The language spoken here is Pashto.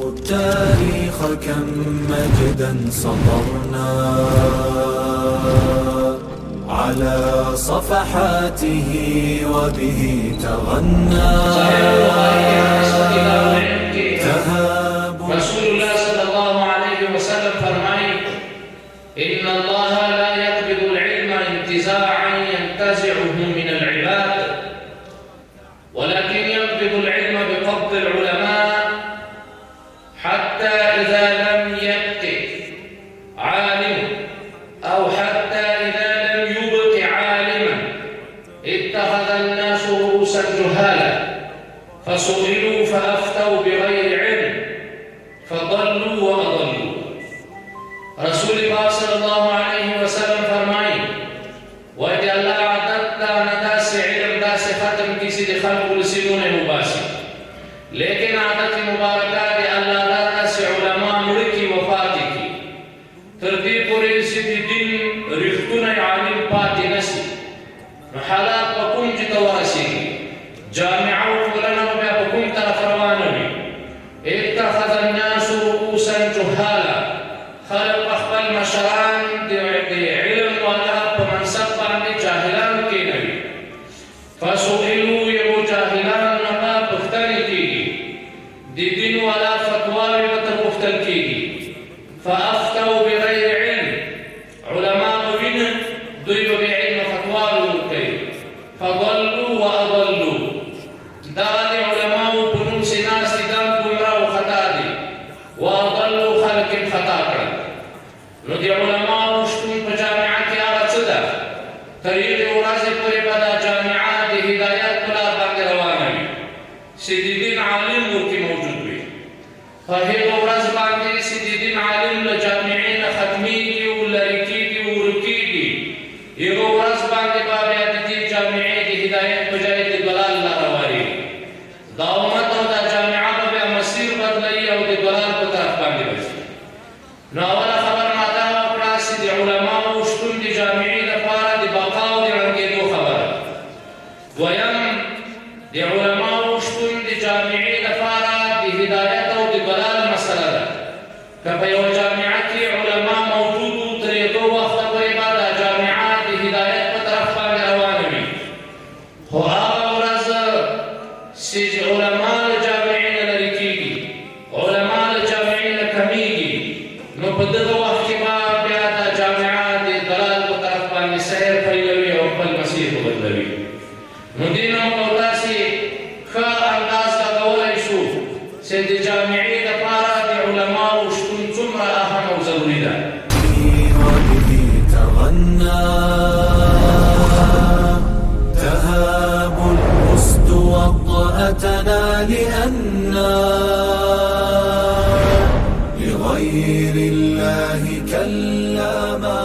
التاريخ كم مجدا سطرنا على صفحاته وبه تغنى. رسول الله صلى الله عليه وسلم فرمائے إن الله لا يقبض العلم انتزاعا ينتزعه من العباد ولكن يقبض العلم بقبض العلماء حتى إذا لم يبق عالم أو حتى إذا لم يبق عالما اتخذ الناس رؤوسا جهالا فسئلوا فأفتوا بغير علم فضلوا وأضلوا. رسول الله صلی اللہ علیہ وسلم فرمائی وَإِذَا اللَّهَ عَدَدْتَ نَدَاسِ عِلم داس ختم کسی دی خلق رسیدون مباسی لیکن عادت مبارکہ دی اللہ دادا سے علماء ملکی وفاتی کی تردی پوری رسیدی دن رختون عالم پاتی نسی حالات پکم جتا ورسی کی جامعہ ولنا بیا پکم طرف روانوی اتخذ الناس رؤوسا جهالا خلق اخبر مشران دی علم والا پمنصب باندې جاهلان کې نوي فسئلوا یو جاهلان نه پختنی کیږي دی دین والا فتواوی وته پختل کیږي فافتوا بغیر علم علماء وین دوی به علم فتواوی کوي فضلوا واضلوا دا علماء بنو سناس دام گمراه و خطا دي واضلوا خلق خطا کړ. نو دی علماء شتون په جامعه کې هغه څه ده تر یوې ورځې پورې به دا جامعه د هدایت په لار باندې روانه وي چې د دین عالم ورکې موجود وي. په هغه ورځ باندې چې د دین عالم له جامعې نه ختمیږي او لرې کېږي او ورکېږي هغه ورځ باندې به بیا د دې جامعې د هدایت په ځای د ضلال لاره وارېږي. دا امت او دا جامعه به بیا مسیر بدلوي او د ضلال په طرف باندې وځي. نو اوله خبر ما دا وکړه چې د علماو شتون د جامعې لپاره د بقا او د ړنګېدو خبره. دویم د علماو شتون د جامعې لپاره د هدایت او د ضلال مسله ده. که په یوه جامعه کې علما موجود وو تر یو وخته پورې به دا جامعه د هدایت په طرف باندې روانه وي. خو هغه ورځ چې علما له جامعې نه لرې کېږي علما له جامعې نه کمیږي نو په دغه وخت کې به بیا دا جامعه د ضلال په طرف باندې سیر پیلوي او خپل مسیر بدلوي. نو دې نه موږ تاسې ښه انداز لګولی شو چې د جامعې لپاره د علماو شتون څومره اهم او ضروري ده. وبه تغنى تهاب الأسد وطأتنا لأننا لغير الله كلا ما